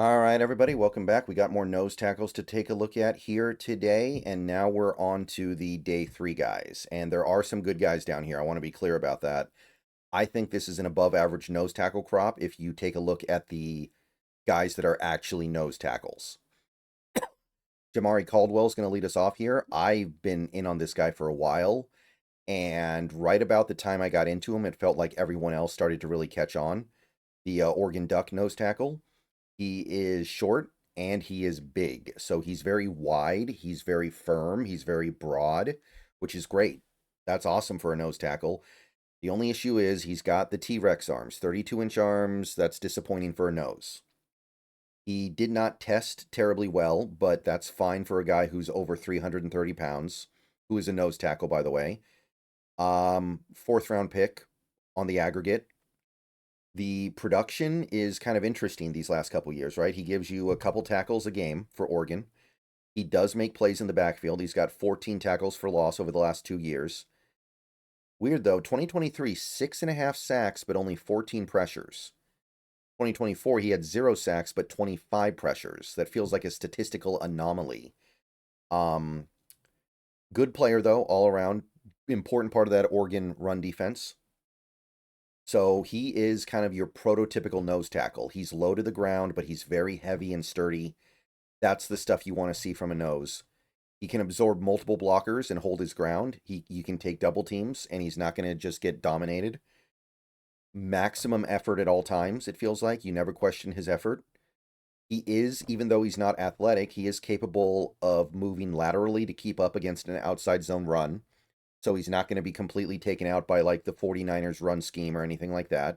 All right, everybody, welcome back. We got more nose tackles to take a look at here today, and now we're on to the day 3 guys. And there are some good guys down here. I want to be clear about that. I think this is an above average nose tackle crop if you take a look at the guys that are actually nose tackles. Jamaree Caldwell is going to lead us off here. I've been in on this guy for a while, and right about the time I got into him, it felt like everyone else started to really catch on. The Oregon Duck nose tackle. He is short and he is big. So he's very wide, he's very firm, he's very broad, which is great. That's awesome for a nose tackle. The only issue is he's got the T-Rex arms, 32-inch arms. That's disappointing for a nose. He did not test terribly well, but that's fine for a guy who's over 330 pounds, who is a nose tackle, by the way. Fourth round pick on the aggregate. The production is kind of interesting these last couple years, right? He gives you a couple tackles a game for Oregon. He does make plays in the backfield. He's got 14 tackles for loss over the last 2 years. Weird, though. 2023, 6.5 sacks, but only 14 pressures. 2024, he had 0 sacks, but 25 pressures. That feels like a statistical anomaly. Good player, though, all around. Important part of that Oregon run defense. So he is kind of your prototypical nose tackle. He's low to the ground, but he's very heavy and sturdy. That's the stuff you want to see from a nose. He can absorb multiple blockers and hold his ground. You can take double teams, and he's not going to just get dominated. Maximum effort at all times, it feels like. You never question his effort. He is, even though he's not athletic, he is capable of moving laterally to keep up against an outside zone run. So he's not going to be completely taken out by like the 49ers run scheme or anything like that.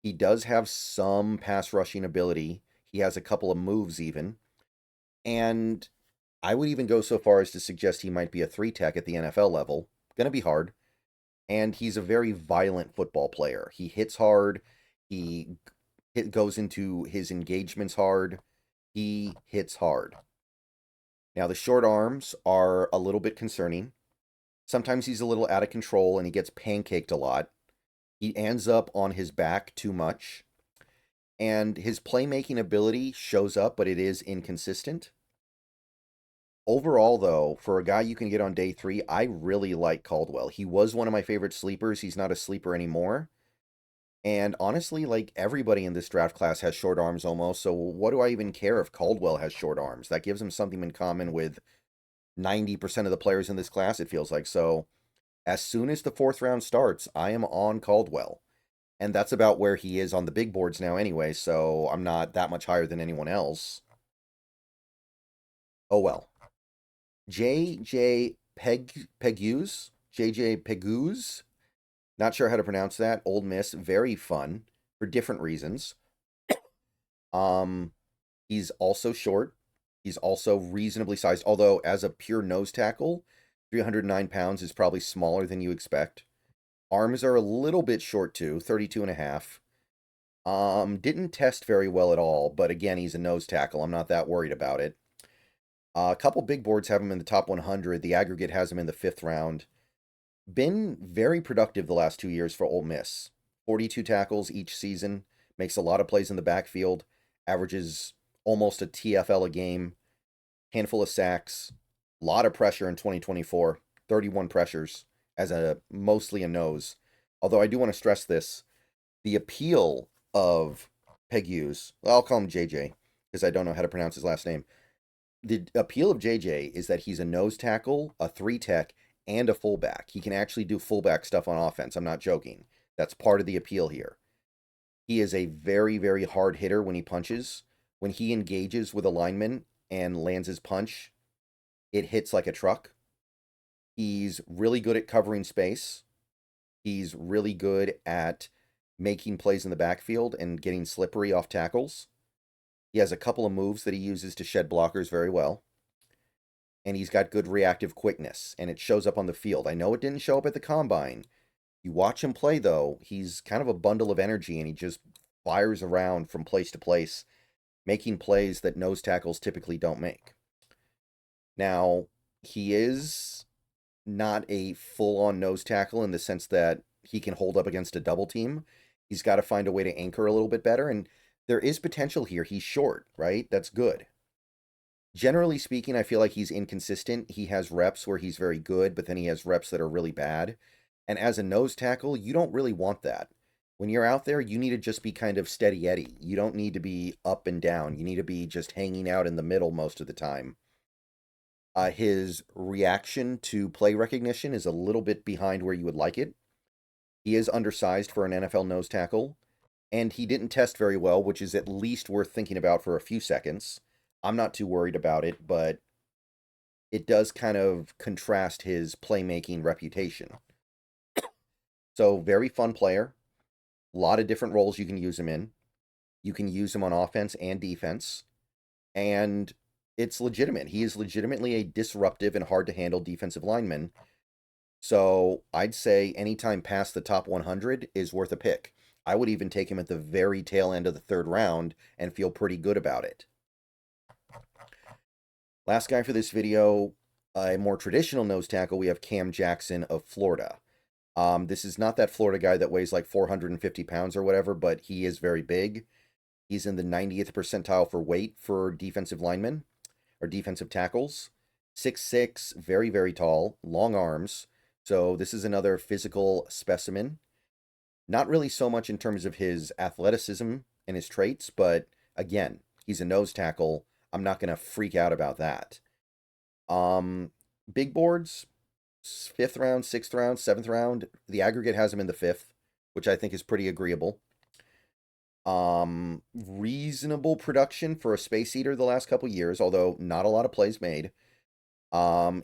He does have some pass rushing ability. He has a couple of moves even. And I would even go so far as to suggest he might be a 3-tech at the NFL level. Going to be hard. And he's a very violent football player. He hits hard. He goes into his engagements hard. He hits hard. Now, the short arms are a little bit concerning. Sometimes he's a little out of control and he gets pancaked a lot. He ends up on his back too much. And his playmaking ability shows up, but it is inconsistent. Overall, though, for a guy you can get on day 3, I really like Caldwell. He was one of my favorite sleepers. He's not a sleeper anymore. And honestly, like everybody in this draft class has short arms almost. So what do I even care if Caldwell has short arms? That gives him something in common with 90% of the players in this class, it feels like. So as soon as the 4th round starts, I am on Caldwell. And that's about where he is on the big boards now anyway, so I'm not that much higher than anyone else. Oh well. Pegues? JJ Pegues? Not sure how to pronounce that. Old Miss, very fun for different reasons. He's also short. He's also reasonably sized, although as a pure nose tackle, 309 pounds is probably smaller than you expect. Arms are a little bit short too, 32 and a half. Didn't test very well at all, but again, he's a nose tackle. I'm not that worried about it. A couple big boards have him in the top 100. The aggregate has him in the 5th round. Been very productive the last 2 years for Ole Miss. 42 tackles each season. Makes a lot of plays in the backfield. Averages almost a TFL a game. Handful of sacks. A lot of pressure in 2024. 31 pressures as mostly a nose. Although I do want to stress this. The appeal of Pegues, well, I'll call him JJ because I don't know how to pronounce his last name. The appeal of JJ is that he's a nose tackle, a 3-tech, and a fullback. He can actually do fullback stuff on offense. I'm not joking. That's part of the appeal here. He is a very, very hard hitter when he punches. When he engages with a lineman and lands his punch, it hits like a truck. He's really good at covering space. He's really good at making plays in the backfield and getting slippery off tackles. He has a couple of moves that he uses to shed blockers very well. And he's got good reactive quickness, and it shows up on the field. I know it didn't show up at the combine. You watch him play, though, he's kind of a bundle of energy, and he just fires around from place to place, making plays that nose tackles typically don't make. Now, he is not a full-on nose tackle in the sense that he can hold up against a double team. He's got to find a way to anchor a little bit better, and There is potential here. He's short, right? That's good. Generally speaking, I feel like he's inconsistent. He has reps where he's very good, but then he has reps that are really bad. And as a nose tackle, you don't really want that. When you're out there, you need to just be kind of steady Eddie. You don't need to be up and down. You need to be just hanging out in the middle most of the time. His reaction to play recognition is a little bit behind where you would like it. He is undersized for an NFL nose tackle, and he didn't test very well, which is at least worth thinking about for a few seconds. I'm not too worried about it, but it does kind of contrast his playmaking reputation. So, very fun player. A lot of different roles you can use him in. You can use him on offense and defense. And it's legitimate. He is legitimately a disruptive and hard to handle defensive lineman. So I'd say anytime past the top 100 is worth a pick. I would even take him at the very tail end of the third round and feel pretty good about it. Last guy for this video, a more traditional nose tackle, we have Cam Jackson of Florida. This is not that Florida guy that weighs like 450 pounds or whatever, but he is very big. He's in the 90th percentile for weight for defensive linemen or defensive tackles. 6'6", very, very tall, long arms. So this is another physical specimen. Not really so much in terms of his athleticism and his traits, but again, he's a nose tackle. I'm not going to freak out about that. Big boards, 5th round, 6th round, 7th round. The aggregate has him in the 5th, which I think is pretty agreeable. Reasonable production for a space eater the last couple years, although not a lot of plays made.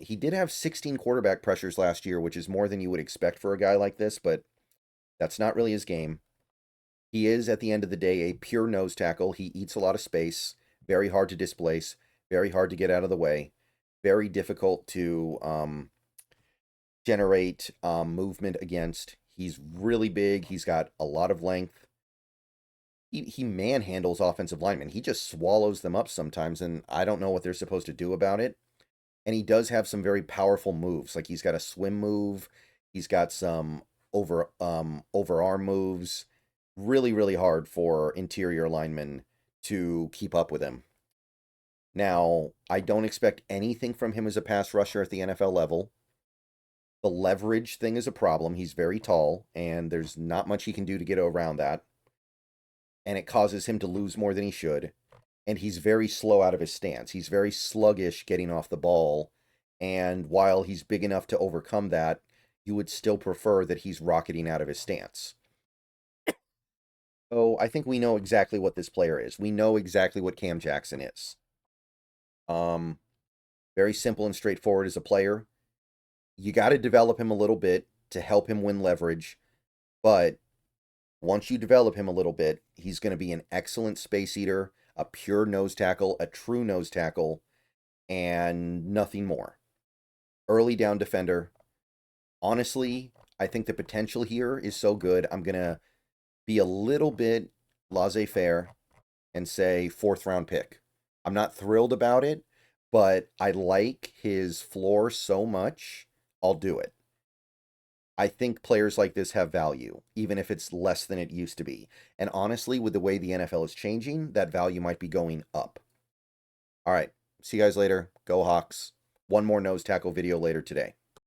He did have 16 quarterback pressures last year, which is more than you would expect for a guy like this, but that's not really his game. He is, at the end of the day, a pure nose tackle. He eats a lot of space, very hard to displace, very hard to get out of the way, very difficult to generate movement against. He's really big. He's got a lot of length. He manhandles offensive linemen. He just swallows them up sometimes, and I don't know what they're supposed to do about it. And he does have some very powerful moves. Like he's got a swim move. He's got some overarm moves. Really, really hard for interior linemen to keep up with him. Now, I don't expect anything from him as a pass rusher at the NFL level. The leverage thing is a problem. He's very tall, and there's not much he can do to get around that. And it causes him to lose more than he should. And he's very slow out of his stance. He's very sluggish getting off the ball. And while he's big enough to overcome that, you would still prefer that he's rocketing out of his stance. So I think we know exactly what this player is. We know exactly what Cam Jackson is. Very simple and straightforward as a player. You got to develop him a little bit to help him win leverage. But once you develop him a little bit, he's going to be an excellent space eater, a pure nose tackle, a true nose tackle, and nothing more. Early down defender. Honestly, I think the potential here is so good, I'm going to be a little bit laissez-faire and say 4th round pick. I'm not thrilled about it, but I like his floor so much, I'll do it. I think players like this have value, even if it's less than it used to be. And honestly, with the way the NFL is changing, that value might be going up. All right, see you guys later. Go Hawks. One more nose tackle video later today.